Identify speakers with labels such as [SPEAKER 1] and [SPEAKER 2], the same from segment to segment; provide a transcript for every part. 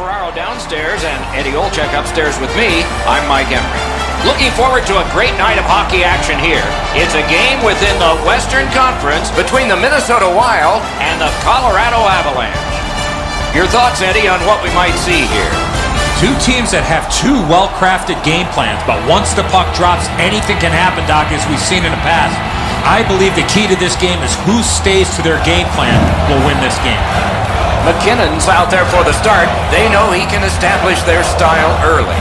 [SPEAKER 1] Ferraro downstairs and Eddie Olczyk upstairs with me. I'm Mike Emery. Looking forward to a great night of hockey action here. It's a game within the Western Conference between the Minnesota Wild and the Colorado Avalanche. Your thoughts, Eddie, on what we might see here?
[SPEAKER 2] Two teams that have two well-crafted game plans, but once the puck drops, anything can happen, Doc, as we've seen in the past. I believe the key to this game is who stays to their game plan will win this game.
[SPEAKER 1] McKinnon's out there for the start. They know he can establish their style early.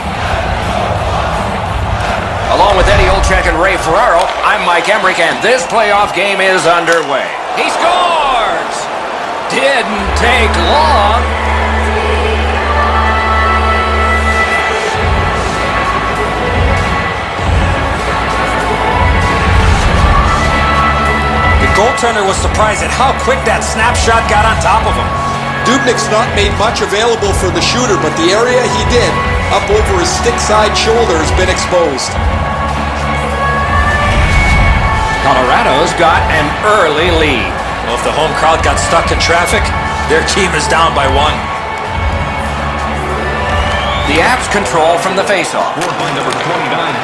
[SPEAKER 1] Along with Eddie Olczyk and Ray Ferraro, I'm Mike Emmerich, and this playoff game is underway. He scores! Didn't take long.
[SPEAKER 2] The goaltender was surprised at how quick that snapshot got on top of him.
[SPEAKER 3] Dubnyk's not made much available for the shooter, but the area he did, up over his stick-side shoulder, has been exposed.
[SPEAKER 1] Colorado's got an early lead.
[SPEAKER 2] Well, if the home crowd got stuck in traffic, their team is down by one.
[SPEAKER 1] The Avs control from the faceoff.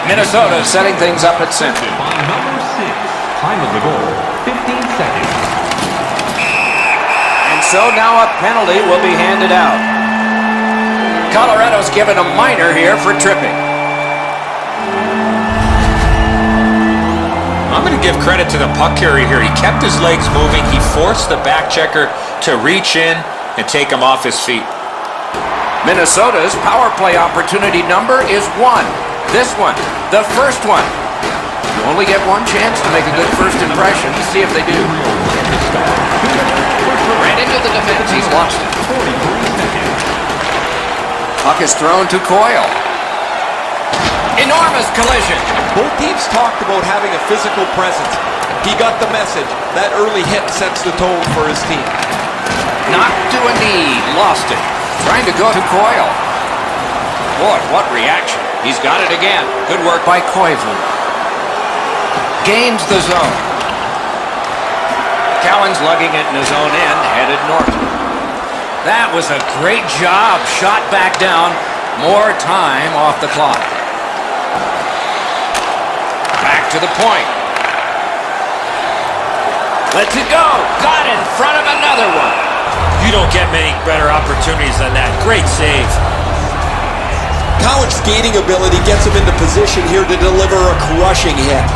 [SPEAKER 1] Minnesota setting things up at center.
[SPEAKER 4] By number 6, time of the goal, 15 seconds.
[SPEAKER 1] So now a penalty will be handed out. Colorado's given a minor here for tripping.
[SPEAKER 2] I'm going to give credit to the puck carrier here. He kept his legs moving. He forced the back checker to reach in and take him off his feet.
[SPEAKER 1] Minnesota's power play opportunity number is 1. This one, the first one. You only get one chance to make a good first impression. See if they do. Ran into the defense, he's lost it. Puck is thrown to Coyle. Enormous collision.
[SPEAKER 3] Both teams talked about having a physical presence. He got the message. That early hit sets the tone for his team.
[SPEAKER 1] Knocked to a knee, lost it. Trying to go to Coyle. Boy, what reaction. He's got it again. Good work by Koivu. Gains the zone. Cowan's lugging it in his own end, headed north. That was a great job. Shot back down. More time off the clock. Back to the point. Lets it go. Got in front of another one.
[SPEAKER 2] You don't get many better opportunities than that. Great save.
[SPEAKER 3] Cowan's skating ability gets him into position here to deliver a crushing hit.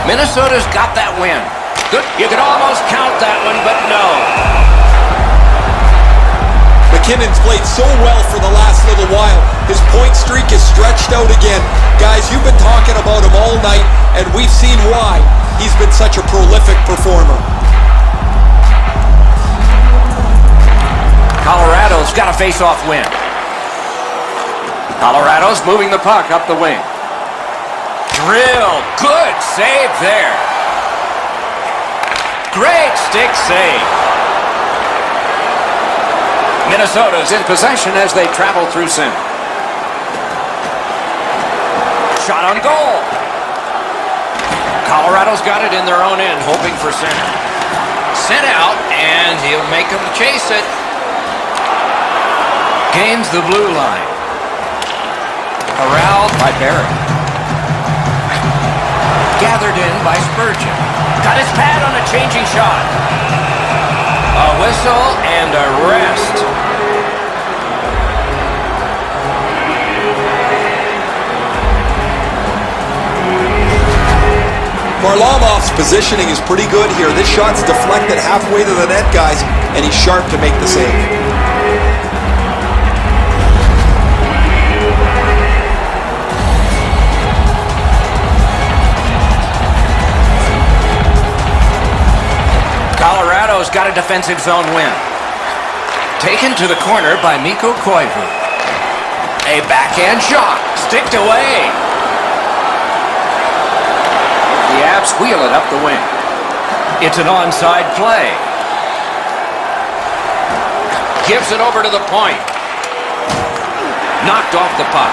[SPEAKER 1] Minnesota's got that win. Good. You could almost count that one, but no.
[SPEAKER 3] McKinnon's played so well for the last little while. His point streak is stretched out again. Guys, you've been talking about him all night, and we've seen why he's been such a prolific performer.
[SPEAKER 1] Colorado's got a face-off win. Colorado's moving the puck up the wing. Drill. Good save there. Great stick save. Minnesota's in possession as they travel through center. Shot on goal. Colorado's got it in their own end, hoping for center. Sent out, and he'll make them chase it. Gains the blue line. Corralled by Barrett. Gathered in by Spurgeon. Got his pad on a changing shot. A whistle and a rest.
[SPEAKER 3] Varlamov's positioning is pretty good here. This shot's deflected halfway to the net, guys, and he's sharp to make the save.
[SPEAKER 1] Colorado's got a defensive zone win. Taken to the corner by Mikko Koivu. A backhand shot. Sticked away. The Avs wheel it up the wing. It's an onside play. Gives it over to the point. Knocked off the puck.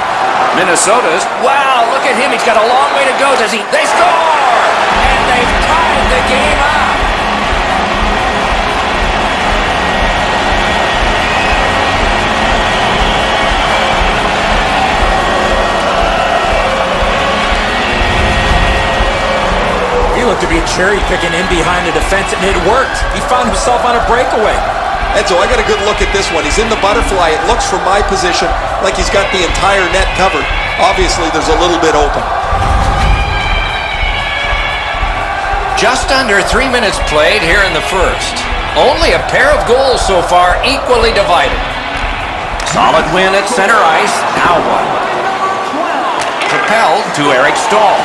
[SPEAKER 1] Minnesota's, wow, look at him. He's got a long way to go. They score! And they've tied the game up.
[SPEAKER 2] He looked to be cherry-picking in behind the defense, and it worked. He found himself on a breakaway.
[SPEAKER 3] Enzo, I got a good look at this one. He's in the butterfly. It looks from my position like he's got the entire net covered. Obviously, there's a little bit open.
[SPEAKER 1] Just under 3 minutes played here in the first. Only a pair of goals so far, equally divided. Solid win at center ice. Now what? Propelled to Eric Stahl.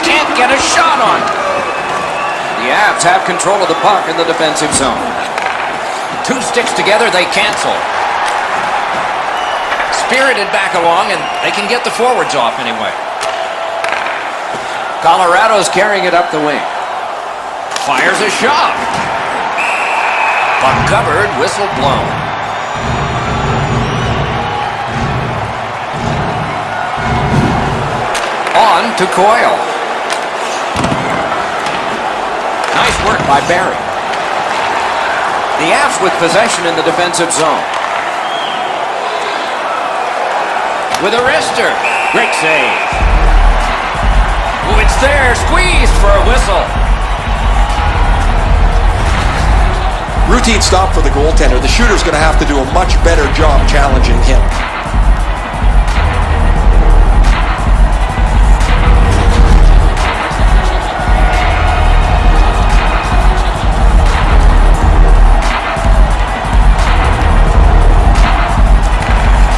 [SPEAKER 1] Can't get a shot on. The Avs have control of the puck in the defensive zone. Two sticks together, they cancel. Spirited back along, and they can get the forwards off anyway. Colorado's carrying it up the wing. Fires a shot. Puck covered, whistle blown. On to Coyle. Nice work by Barry. The Avs with possession in the defensive zone. With a wrister. Great save. Oh, it's there. Squeezed for a whistle.
[SPEAKER 3] Routine stop for the goaltender. The shooter's going to have to do a much better job challenging him.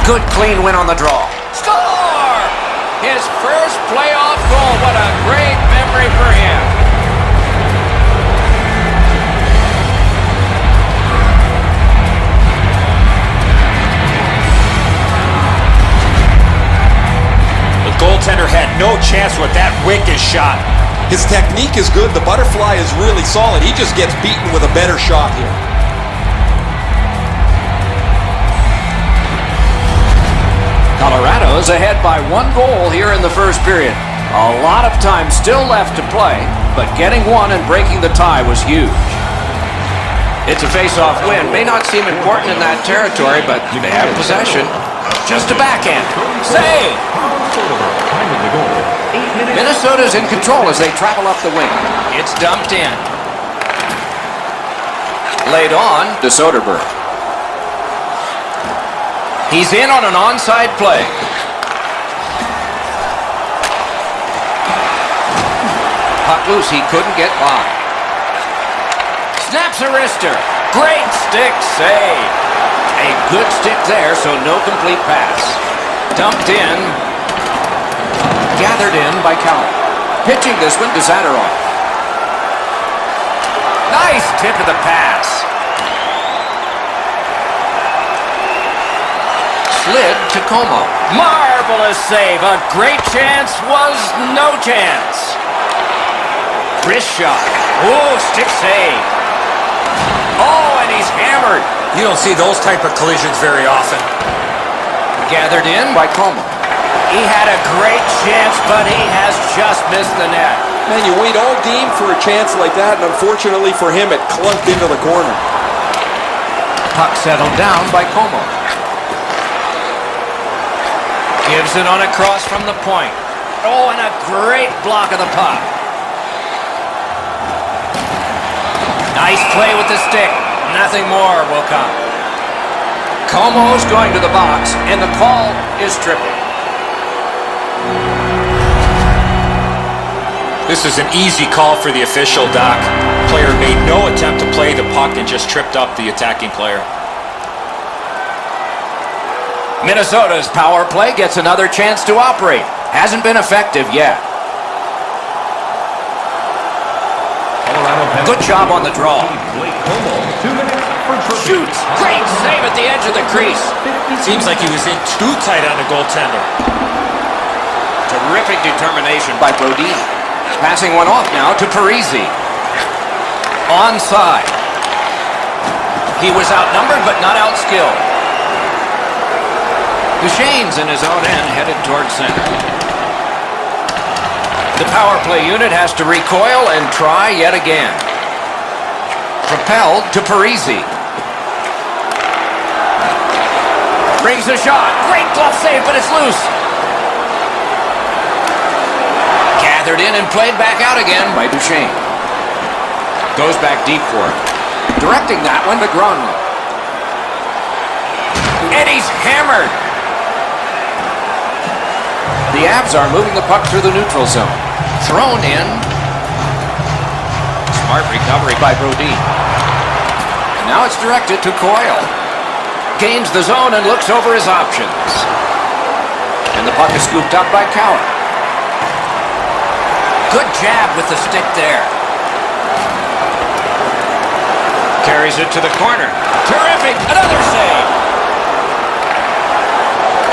[SPEAKER 1] Good clean win on the draw. Score! His first playoff goal. What a great memory for him.
[SPEAKER 2] The goaltender had no chance with that wicked shot.
[SPEAKER 3] His technique is good. The butterfly is really solid. He just gets beaten with a better shot here.
[SPEAKER 1] Colorado's ahead by 1 goal here in the first period. A lot of time still left to play, but getting one and breaking the tie was huge. It's a face-off win. May not seem important in that territory, but they have possession. Just a backhand. Save! Minnesota's in control as they travel up the wing. It's dumped in. Laid on to Soderberg. He's in on an onside play. Puck loose, he couldn't get by. Snaps a wrister. Great stick save. A good stick there, so no complete pass. Dumped in. Gathered in by Cowell. Pitching this one to Zadorov. Nice tip of the pass. Slid to Como. Marvelous save. A great chance was no chance. Wrist shot. Oh, stick save. Oh, and he's hammered.
[SPEAKER 2] You don't see those type of collisions very often.
[SPEAKER 1] Gathered in by Como. He had a great chance, but he has just missed the net.
[SPEAKER 3] Man, you wait all game for a chance like that, and unfortunately for him, it clunked into the corner.
[SPEAKER 1] Puck settled down by Como. Gives it on across from the point. Oh, and a great block of the puck. Nice play with the stick. Nothing more will come. Como's going to the box, and the call is tripping.
[SPEAKER 2] This is an easy call for the official, Doc. Player made no attempt to play the puck and just tripped up the attacking player.
[SPEAKER 1] Minnesota's power play gets another chance to operate. Hasn't been effective yet. Good job on the draw. Shoots. Great save at the edge of the crease.
[SPEAKER 2] Seems like he was in too tight on the goaltender.
[SPEAKER 1] Terrific determination by Brodin. Passing one off now to Parisi. Onside. He was outnumbered but not outskilled. Duchesne's in his own end, headed towards center. The power play unit has to recoil and try yet again. Propelled to Parisi. Brings the shot. Great glove save, but it's loose. Gathered in and played back out again by Duchesne. Goes back deep for it. Directing that one to Gronwall. Eddie's hammered. The Avs are moving the puck through the neutral zone. Thrown in. Smart recovery by Brodin. And now it's directed to Coyle. Gains the zone and looks over his options. And the puck is scooped up by Coward. Good jab with the stick there. Carries it to the corner. Terrific! Another save!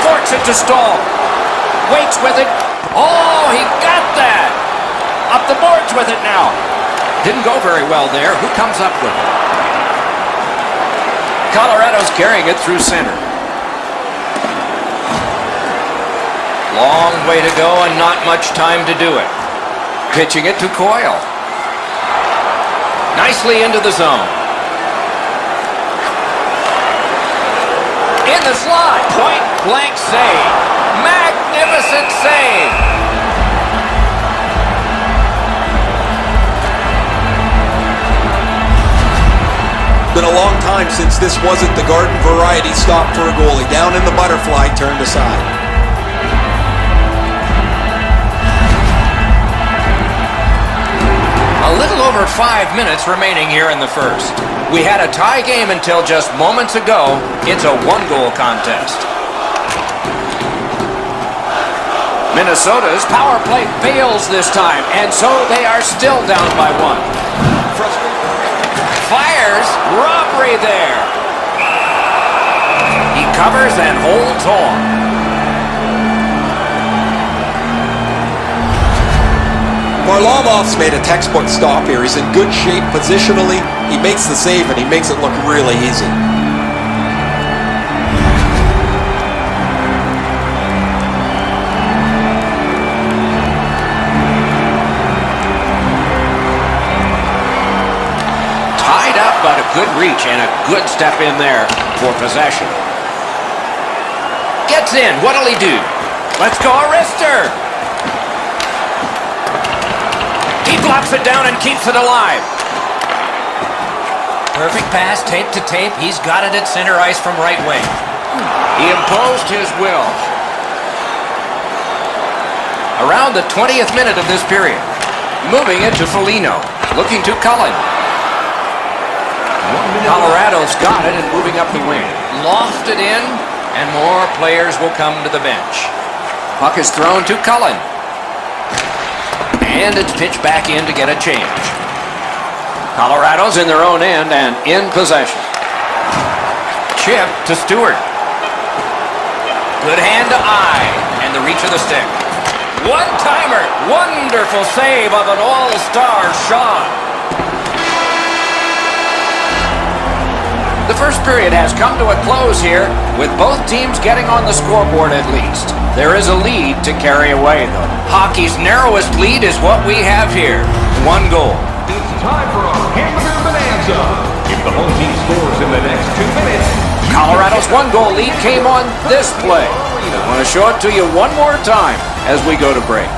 [SPEAKER 1] Forks it to Stahl. Waits with it. Oh, he got that! Up the boards with it now. Didn't go very well there. Who comes up with it? Colorado's carrying it through center. Long way to go and not much time to do it. Pitching it to Coyle. Nicely into the zone. In the slot. Point blank save. Magnificent save.
[SPEAKER 3] Been a long time since this wasn't the garden variety stop for a goalie. Down in the butterfly, turned aside.
[SPEAKER 1] A little over 5 minutes remaining here in the first. We had a tie game until just moments ago. It's a one-goal contest. Minnesota's power play fails this time, and so they are still down by one. Fires, robbery there. He covers and holds on.
[SPEAKER 3] Varlamov's made a textbook stop here. He's in good shape positionally. He makes the save and he makes it look really easy.
[SPEAKER 1] Tied up, but a good reach and a good step in there for possession. Gets in. What'll he do? Let's go, Arister. He blocks it down and keeps it alive. Perfect pass, tape to tape. He's got it at center ice from right wing. He imposed his will. Around the 20th minute of this period. Moving it to Foligno. Looking to Cullen. Colorado's got it and moving up the wing. Lofted in, and more players will come to the bench. Puck is thrown to Cullen. And it's pitched back in to get a change. Colorado's in their own end and in possession. Chip to Stewart. Good hand to eye, and the reach of the stick. One-timer. Wonderful save of an all-star shot. The first period has come to a close here, with both teams getting on the scoreboard at least. There is a lead to carry away, though. Hockey's narrowest lead is what we have here. One goal.
[SPEAKER 4] It's time for a hamburger bonanza. If the home team scores in the next 2 minutes,
[SPEAKER 1] Colorado's one-goal lead came on this play. I want to show it to you one more time as we go to break.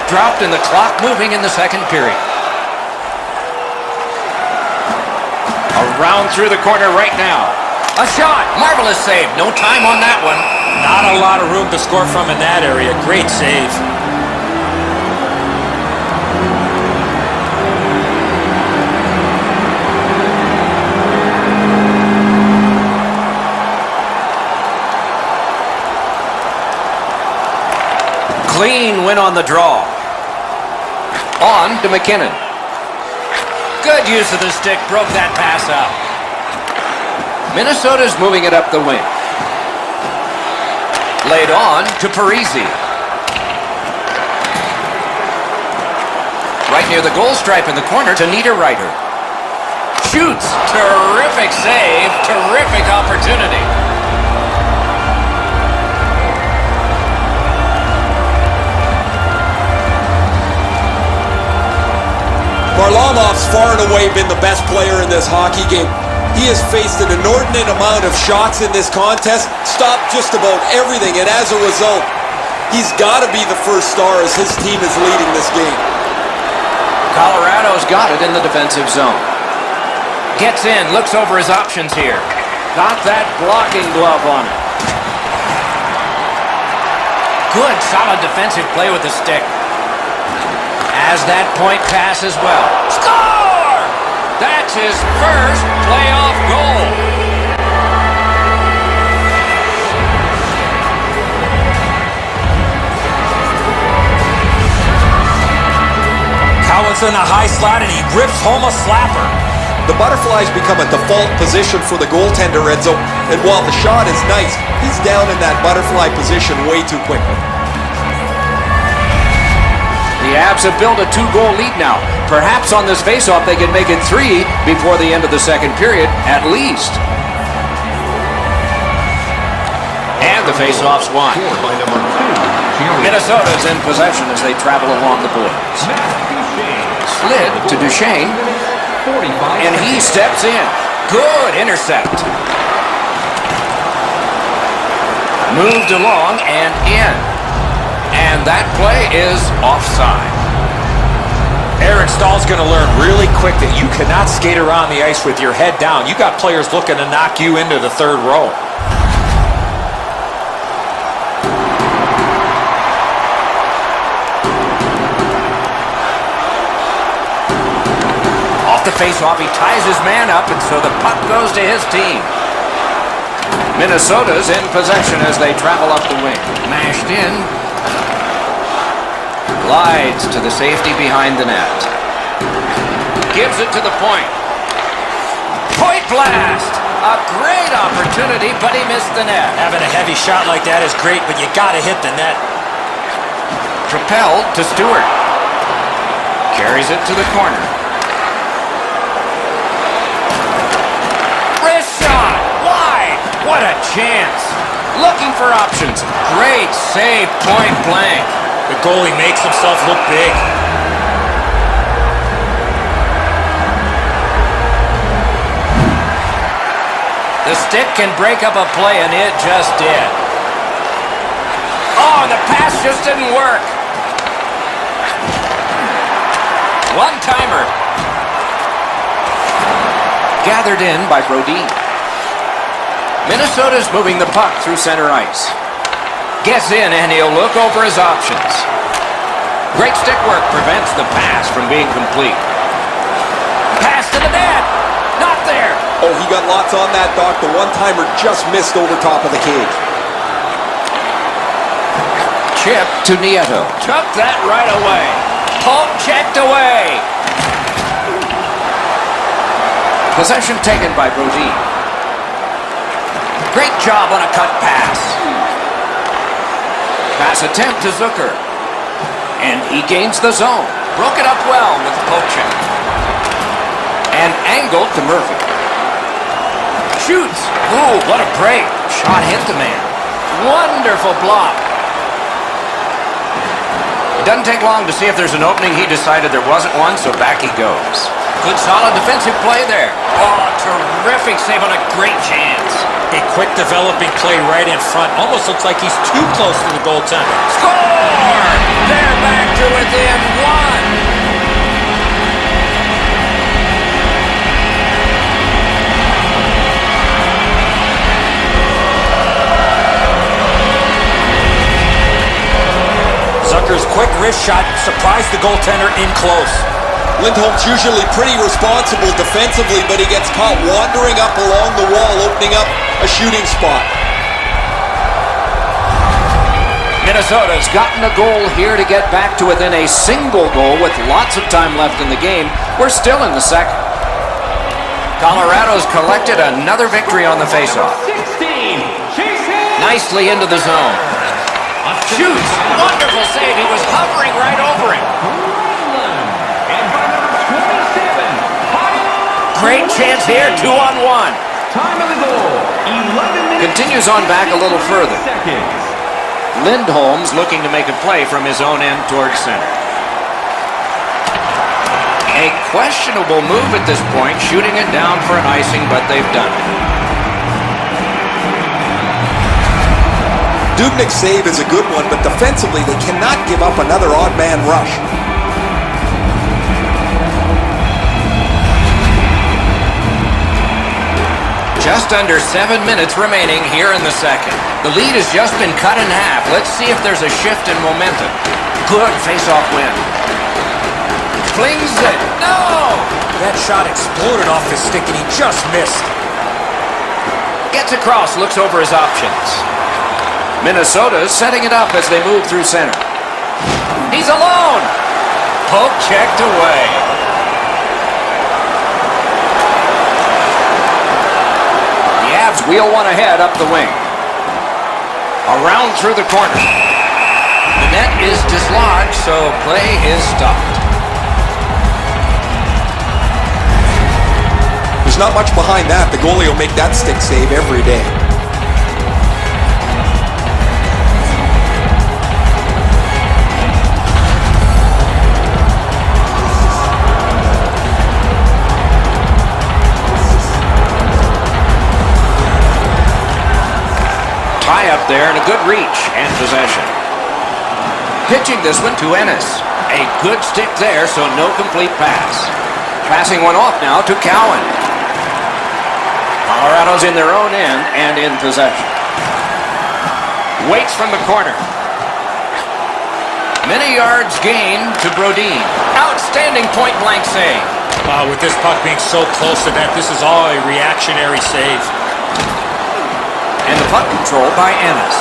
[SPEAKER 1] Dropped and the clock moving in the second period. Around through the corner right now. A shot. Marvelous save. No time on that one.
[SPEAKER 2] Not a lot of room to score from in that area. Great save.
[SPEAKER 1] Clean win on the draw. On to McKinnon. Good use of the stick, broke that pass up. Minnesota's moving it up the wing. Laid on to Parisi. Right near the goal stripe in the corner to Niederreiter. Shoots. Terrific save. Terrific opportunity.
[SPEAKER 3] Varlamov's far and away been the best player in this hockey game. He has faced an inordinate amount of shots in this contest, stopped just about everything, and as a result, he's got to be the first star as his team is leading this game.
[SPEAKER 1] Colorado's got it in the defensive zone. Gets in, looks over his options here. Got that blocking glove on it. Good, solid defensive play with the stick. Has that point pass as well. Score! That's his first playoff goal.
[SPEAKER 2] Cowan's in a high slot and he rips home a slapper.
[SPEAKER 3] The butterflies become a default position for the goaltender, Enzo, and while the shot is nice, he's down in that butterfly position way too quickly.
[SPEAKER 1] The Avs have built a 2-goal lead now. Perhaps on this faceoff they can make it 3 before the end of the second period, at least. And the faceoff's won.
[SPEAKER 4] Scored by number 2,
[SPEAKER 1] Minnesota's in possession as they travel along the boards. Slid to Duchesne, and he steps in. Good intercept. Moved along and in. And that play is offside.
[SPEAKER 2] Eric Stahl's going to learn really quick that you cannot skate around the ice with your head down. You got players looking to knock you into the third row.
[SPEAKER 1] Off the faceoff, he ties his man up, and so the puck goes to his team. Minnesota's in possession as they travel up the wing. Mashed in. Glides to the safety behind the net. Gives it to the point. Point blast! A great opportunity, but he missed the net.
[SPEAKER 2] Having a heavy shot like that is great, but you got to hit the net.
[SPEAKER 1] Propelled to Stewart. Carries it to the corner. Wrist shot! Wide! What a chance! Looking for options. Great save, point blank.
[SPEAKER 2] The goalie makes himself look big.
[SPEAKER 1] The stick can break up a play, and it just did. Oh, and the pass just didn't work. One-timer. Gathered in by Brodin. Minnesota's moving the puck through center ice. Gets in, and he'll look over his options. Great stick work prevents the pass from being complete. Pass to the net. Not there.
[SPEAKER 3] Oh, he got lots on that, Doc. The one-timer just missed over top of the cage.
[SPEAKER 1] Chip to Nieto. Took that right away. Poke checked away. Possession taken by Brodin. Great job on a cut pass. Pass attempt to Zucker. And he gains the zone. Broke it up well with the poke check. And angled to Murphy. Shoots. Ooh, what a break. Shot hit the man. Wonderful block. It doesn't take long to see if there's an opening. He decided there wasn't one, so back he goes. Good solid defensive play there. Oh, terrific save on a great chance.
[SPEAKER 2] A quick developing play right in front. Almost looks like he's too close to the goaltender.
[SPEAKER 1] Score! They're back to within one.
[SPEAKER 2] Zucker's quick wrist shot surprised the goaltender in close.
[SPEAKER 3] Lindholm's usually pretty responsible defensively, but he gets caught wandering up along the wall, opening up a shooting spot.
[SPEAKER 1] Minnesota's gotten a goal here to get back to within a single goal with lots of time left in the game. We're still in the second. Colorado's collected another victory on the faceoff.
[SPEAKER 4] 16.
[SPEAKER 1] Nicely into the zone. Shoots. Wonderful save. He was hovering right over it.
[SPEAKER 4] And by number 27,
[SPEAKER 1] Great chance here. 2-on-1.
[SPEAKER 4] time of the goal. 11 minutes.
[SPEAKER 1] Continues on back a little further.
[SPEAKER 4] Seconds.
[SPEAKER 1] Lindholm's looking to make a play from his own end towards center. A questionable move at this point, shooting it down for an icing, but they've done it.
[SPEAKER 3] Dubnyk's save is a good one, but defensively they cannot give up another odd man rush.
[SPEAKER 1] Just under 7 minutes remaining here in the second. The lead has just been cut in half. Let's see if there's a shift in momentum. Good face-off win. Flings it. No!
[SPEAKER 2] That shot exploded off his stick and he just missed.
[SPEAKER 1] Gets across, looks over his options. Minnesota's setting it up as they move through center. He's alone! Poke checked away. The Avs wheel one ahead up the wing. Around through the corner. The net is dislodged, so play is stopped.
[SPEAKER 3] There's not much behind that. The goalie will make that stick save every day.
[SPEAKER 1] Tie up there and a good reach and possession. Pitching this one to Ennis. A good stick there, so no complete pass. Passing one off now to Cowan. Colorado's in their own end and in possession. Waits from the corner. Many yards gained to Brodin. Outstanding point-blank save.
[SPEAKER 2] With this puck being so close to net, this is all a reactionary save.
[SPEAKER 1] And the puck control by Ennis.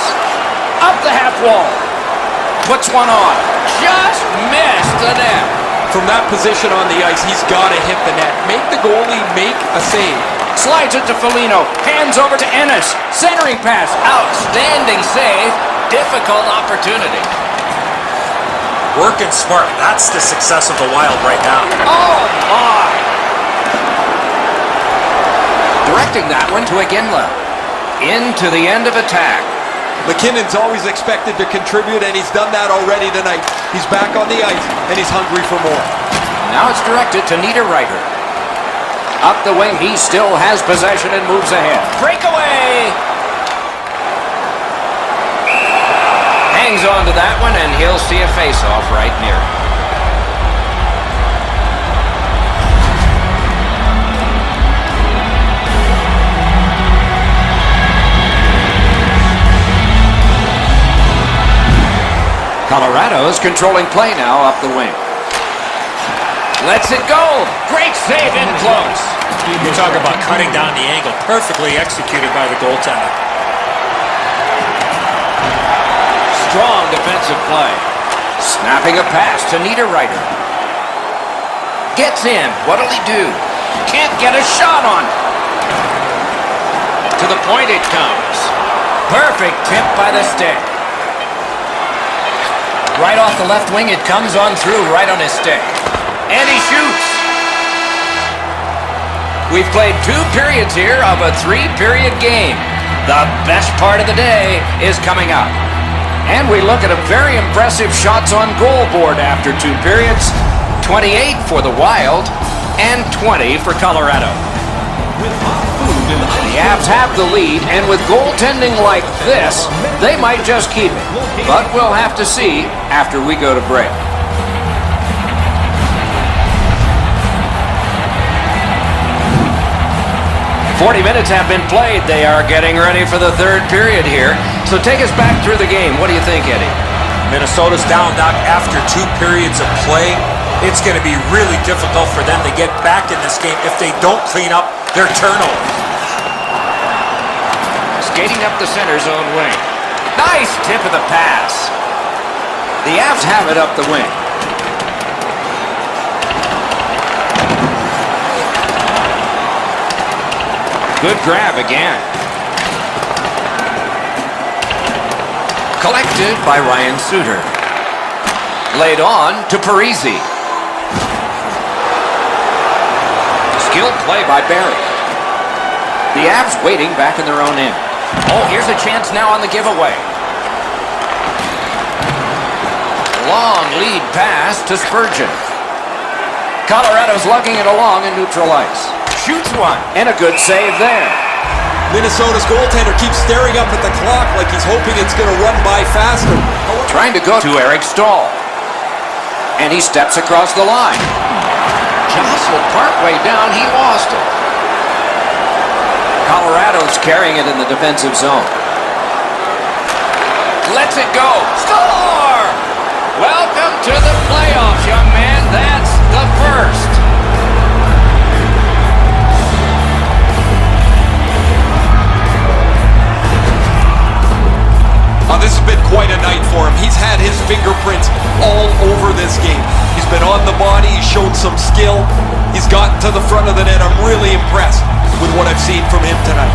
[SPEAKER 1] Up the half wall. Puts one on. Just missed the net.
[SPEAKER 3] From that position on the ice, he's got to hit the net. Make the goalie make a save.
[SPEAKER 1] Slides it to Foligno. Hands over to Ennis. Centering pass. Outstanding save. Difficult opportunity.
[SPEAKER 2] Working smart. That's the success of the Wild right now.
[SPEAKER 1] Oh, my. Directing that one to Iginla. Into the end of attack.
[SPEAKER 3] McKinnon's always expected to contribute, and he's done that already tonight. He's back on the ice, and he's hungry for more.
[SPEAKER 1] Now it's directed to Niederreiter. Up the wing, he still has possession and moves ahead. Breakaway! Hangs on to that one, and he'll see a face-off right near it. Colorado's controlling play now up the wing. Lets it go. Great save in close.
[SPEAKER 2] You talk about cutting down the angle. Perfectly executed by the goaltender.
[SPEAKER 1] Strong defensive play. Snapping a pass to Niederreiter. Gets in. What'll he do? Can't get a shot on. To the point it comes. Perfect tip by the stick. Right off the left wing, it comes on through right on his stick. And he shoots. We've played 2 periods here of a 3-period game. The best part of the day is coming up. And we look at a very impressive shots on goal board after 2 periods. 28 for the Wild and 20 for Colorado. The Avs have the lead, and with goaltending like this, they might just keep it. But we'll have to see after we go to break. "40 minutes have been played. They are getting ready for the 3rd period here. So take us back through the game. What do you think, Eddie?
[SPEAKER 2] Minnesota's down, Doc, after 2 periods of play. It's going to be really difficult for them to get back in this game if they don't clean up their turnovers.
[SPEAKER 1] Skating up the center zone wing. Nice tip of the pass. The Avs have it up the wing. Good grab again. Collected by Ryan Suter. Laid on to Parisi. Skilled play by Barry. The Avs waiting back in their own end. Oh, here's a chance now on the giveaway. Long lead pass to Spurgeon. Colorado's lugging it along in neutral ice. Shoots one, and a good save there.
[SPEAKER 3] Minnesota's goaltender keeps staring up at the clock like he's hoping it's going to run by faster.
[SPEAKER 1] Trying to go to Eric Stahl. And he steps across the line. Jostled partway down, he lost it. Colorado's carrying it in the defensive zone. Lets it go. Score! Welcome to the playoffs, young man. That's the first.
[SPEAKER 3] This has been quite a night for him. He's had his fingerprints all over this game. He's been on the body. He's shown some skill. He's gotten to the front of the net. I'm really impressed with what I've seen from him tonight.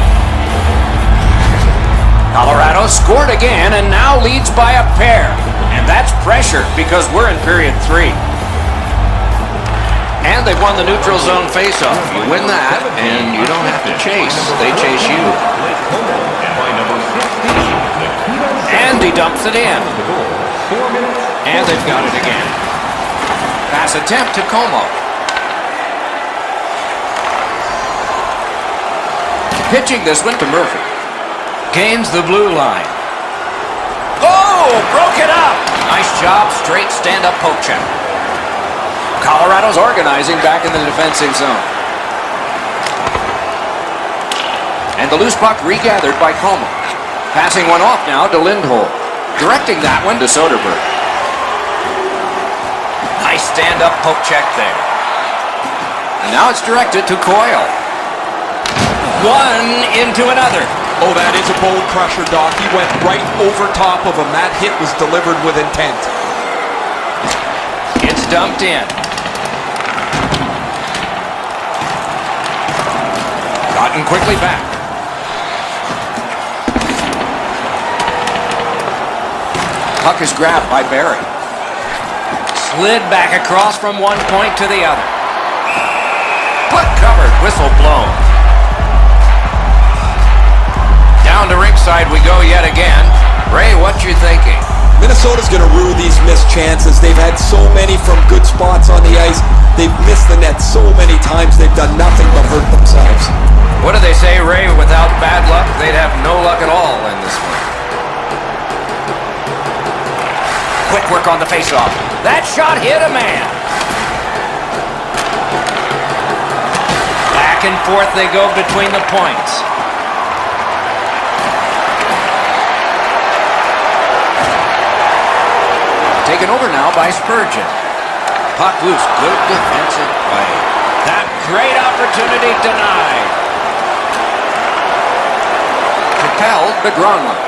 [SPEAKER 1] Colorado scored again and now leads by a pair. And that's pressure because we're in period 3. And they've won the neutral zone faceoff. You win that and you don't have to chase. They chase you. And he dumps it in. And they've got it again. Pass attempt to Como. Pitching this one to Murphy. Gains the blue line. Oh, broke it up. Nice job, straight stand-up poke check. Colorado's organizing back in the defensive zone. And the loose puck regathered by Como. Passing one off now to Lindholm. Directing that one to Soderberg. Nice stand-up poke check there. And now it's directed to Coyle. One into another.
[SPEAKER 3] Oh, that is a bold crusher, Doc. He went right over top of him. That hit was delivered with intent.
[SPEAKER 1] It's dumped in. Gotten quickly back. Puck is grabbed by Barry. Slid back across from one point to the other. Puck covered, whistle blown. Down to ringside we go yet again. Ray, what you thinking?
[SPEAKER 3] Minnesota's going to rue these missed chances. They've had so many from good spots on the ice. They've missed the net so many times. They've done nothing but hurt themselves.
[SPEAKER 1] What do they say, Ray? Without bad luck, they'd have no luck at all in this one. Quick work on the faceoff. That shot hit a man. Back and forth they go between the points. Taken over now by Spurgeon. Puck loose. Good defensive play. That great opportunity denied. Propelled to Gronlund.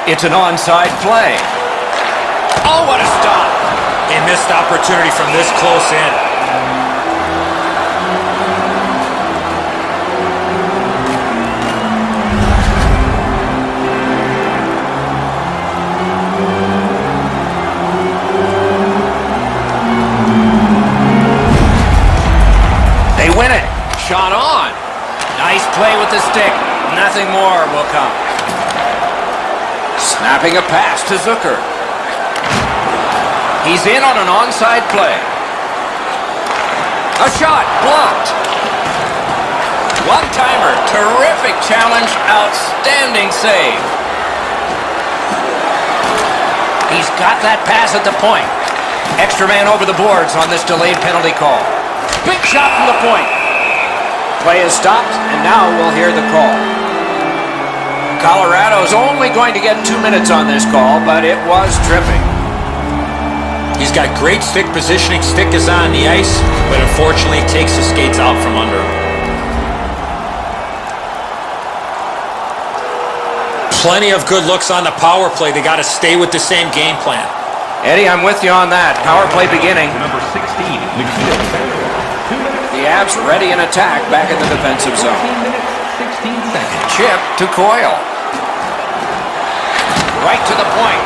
[SPEAKER 1] It's an onside play. Oh, what a stop!
[SPEAKER 2] A missed opportunity from this close in.
[SPEAKER 1] They win it. Shot on. Nice play with the stick. Nothing more will come. Snapping a pass to Zucker. He's in on an onside play. A shot blocked. One-timer. Terrific challenge. Outstanding save. He's got that pass at the point. Extra man over the boards on this delayed penalty call. Big shot from the point. Play is stopped, and now we'll hear the call. Colorado's only going to get 2 minutes on this call, but it was tripping.
[SPEAKER 2] He's got great stick positioning. Stick is on the ice, but unfortunately takes the skates out from under him. Plenty of good looks on the power play. They got to stay with the same game plan.
[SPEAKER 1] Eddie, I'm with you on that. Power play beginning.
[SPEAKER 4] Number 16, Nikita.
[SPEAKER 1] The Avs ready in attack back in the defensive zone.
[SPEAKER 4] seconds.
[SPEAKER 1] Chip to Coyle. Right to the point.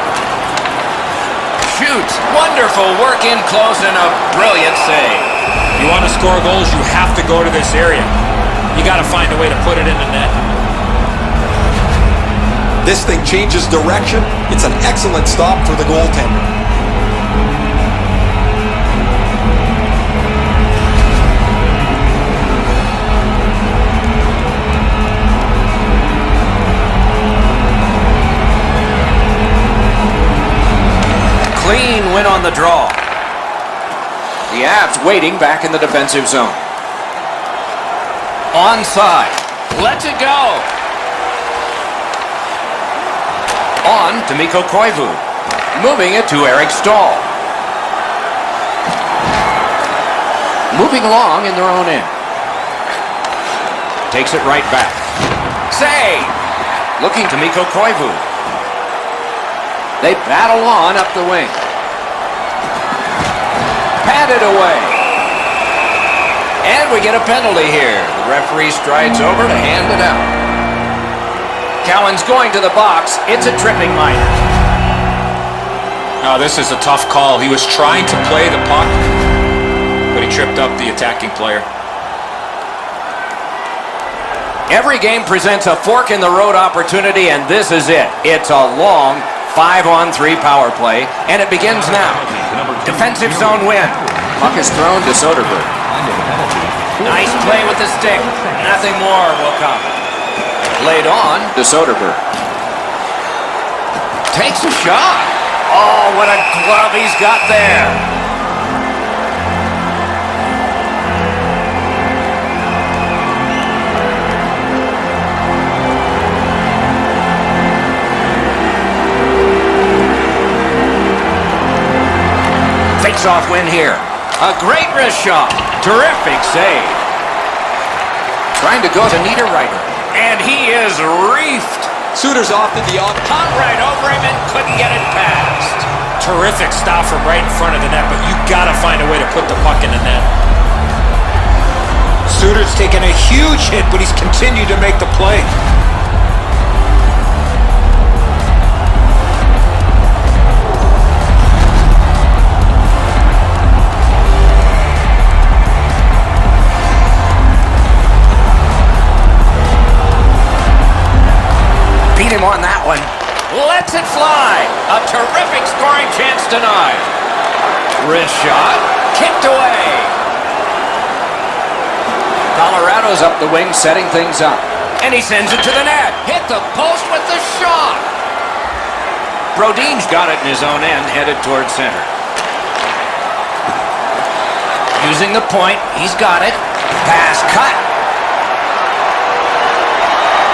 [SPEAKER 1] Shoots. Wonderful work in close and a brilliant save.
[SPEAKER 2] You want to score goals, you have to go to this area. You got to find a way to put it in the net.
[SPEAKER 3] This thing changes direction. It's an excellent stop for the goaltender.
[SPEAKER 1] Clean win on the draw. The Avs waiting back in the defensive zone. Onside. Lets it go. On to Mikko Koivu. Moving it to Eric Stahl. Moving along in their own end. Takes it right back. Save! Looking to Mikko Koivu. They battle on up the wing. Patted away. And we get a penalty here. The referee strides over to hand it out. Cowan's going to the box. It's a tripping minor.
[SPEAKER 2] Oh, this is a tough call. He was trying to play the puck, but he tripped up the attacking player.
[SPEAKER 1] Every game presents a fork-in-the-road opportunity, and this is it. It's a long 5-on-3 power play, and it begins now. Defensive zone win. Puck is thrown to Soderberg. Nice play with the stick. Nothing more will come. Played on to Soderberg. Takes a shot. Oh, what a glove he's got there. Face-off win here. A great wrist shot. Terrific save. Trying to go to Niederreiter. And he is reefed.
[SPEAKER 3] Suter's opted the off.
[SPEAKER 1] Hung right over him and couldn't get it past.
[SPEAKER 2] Terrific stop from right in front of the net, but you got to find a way to put the puck in the net. Suter's taken a huge hit, but he's continued to make the play.
[SPEAKER 1] Beat him on that one. Lets it fly. A terrific scoring chance denied. Wrist shot. Kicked away. Colorado's up the wing, setting things up. And he sends it to the net. Hit the post with the shot. Brodin's got it in his own end, headed towards center. Using the point. He's got it. Pass cut.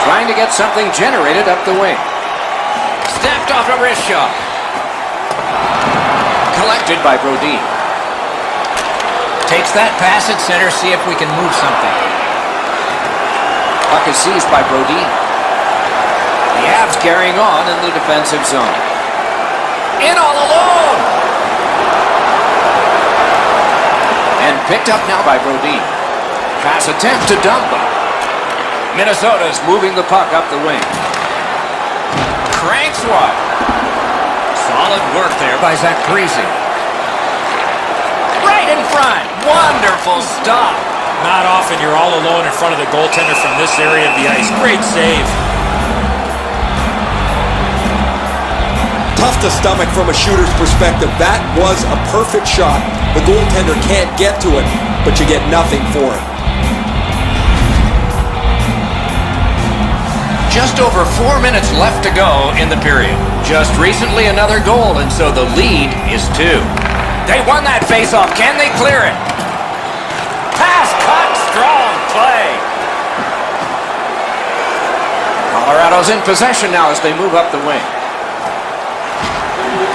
[SPEAKER 1] Trying to get something generated up the wing. Stepped off a wrist shot. Collected by Brodin. Takes that pass at center, see if we can move something. Puck is seized by Brodin. The Avs carrying on in the defensive zone. In all alone! And picked up now by Brodin. Pass attempt to Dumba. Minnesota's moving the puck up the wing. Cranks one. Solid work there by Zach Parise. Right in front. Wonderful stop.
[SPEAKER 2] Not often you're all alone in front of the goaltender from this area of the ice. Great save.
[SPEAKER 3] Tough to stomach from a shooter's perspective. That was a perfect shot. The goaltender can't get to it, but you get nothing for it.
[SPEAKER 1] Just over 4 minutes left to go in the period. Just recently another goal, and so the lead is 2. They won that faceoff. Can they clear it? Pass cut. Strong play. Colorado's in possession now as they move up the wing.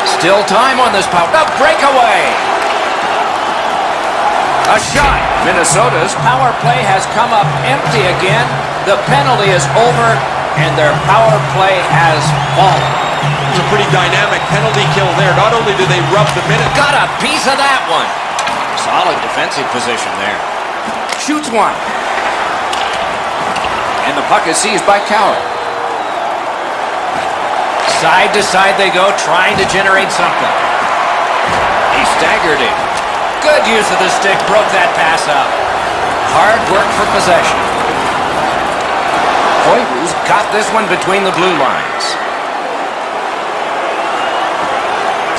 [SPEAKER 1] Still time on this power. The breakaway. A shot. Minnesota's power play has come up empty again. The penalty is over, and their power play has fallen.
[SPEAKER 3] It's a pretty dynamic penalty kill there. Not only do they rub the minute.
[SPEAKER 1] Got a piece of that one. Solid defensive position there. Shoots one. And the Puck is seized by Coward. Side to side they go, trying to generate something. He staggered it. Good use of the stick, broke that pass up. Hard work for possession. Koivu's got this one between the blue lines.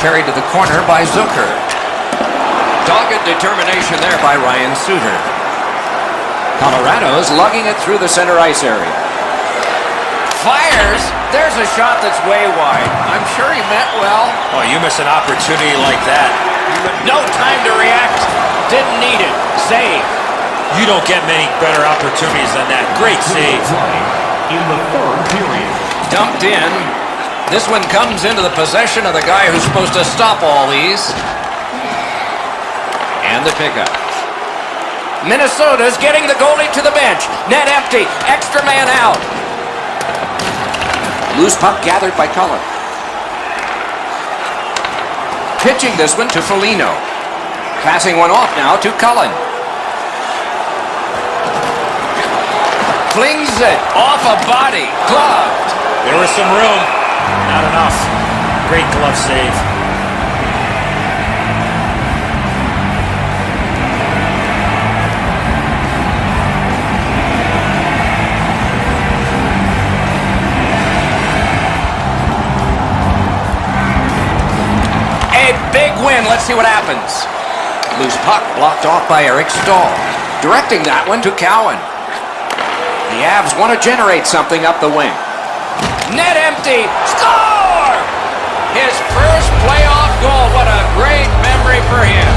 [SPEAKER 1] Carried to the corner by Zucker. Dogged determination there by Ryan Suter. Colorado's lugging it through the center ice area. Fires. There's a shot that's way wide. I'm sure he meant well.
[SPEAKER 2] Oh, you miss an opportunity like that.
[SPEAKER 1] No time to react. Didn't need it. Save.
[SPEAKER 2] You don't get many better opportunities than that. Great save.
[SPEAKER 4] In the third period.
[SPEAKER 1] Dumped in. This one comes into the possession of the guy who's supposed to stop all these. And the pickup. Minnesota's getting the goalie to the bench. Net empty. Extra man out. Loose puck gathered by Cullen. Pitching this one to Foligno. Passing one off now to Cullen. Flings it off a body. Gloved.
[SPEAKER 2] There was some room. Not enough. Great glove save.
[SPEAKER 1] A big win. Let's see what happens. Loose puck blocked off by Eric Stahl. Directing that one to Cowan. The Avs want to generate something up the wing. Net empty. Score! His first playoff goal. What a great memory for him.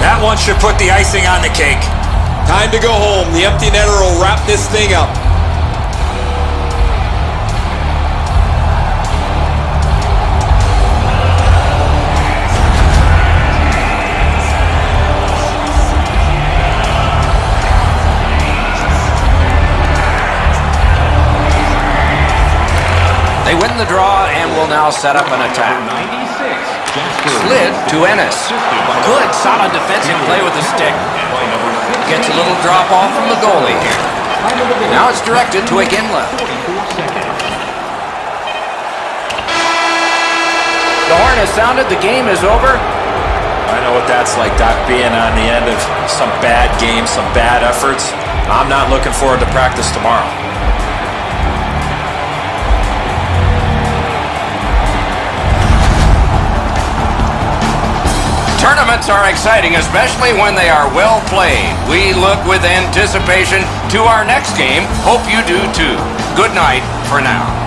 [SPEAKER 2] That one should put the icing on the cake.
[SPEAKER 3] Time to go home. The empty netter will wrap this thing up.
[SPEAKER 1] They win the draw and will now set up an attack.
[SPEAKER 4] 96.
[SPEAKER 1] Slid to Ennis. Good, solid defensive play with the stick. Gets a little drop off from the goalie here. Now it's directed to Iginla. The horn has sounded. The game is over.
[SPEAKER 2] I know what that's like, Doc, being on the end of some bad games, some bad efforts. I'm not looking forward to practice tomorrow.
[SPEAKER 1] Tournaments are exciting, especially when they are well played. We look with anticipation to our next game. Hope you do too. Good night for now.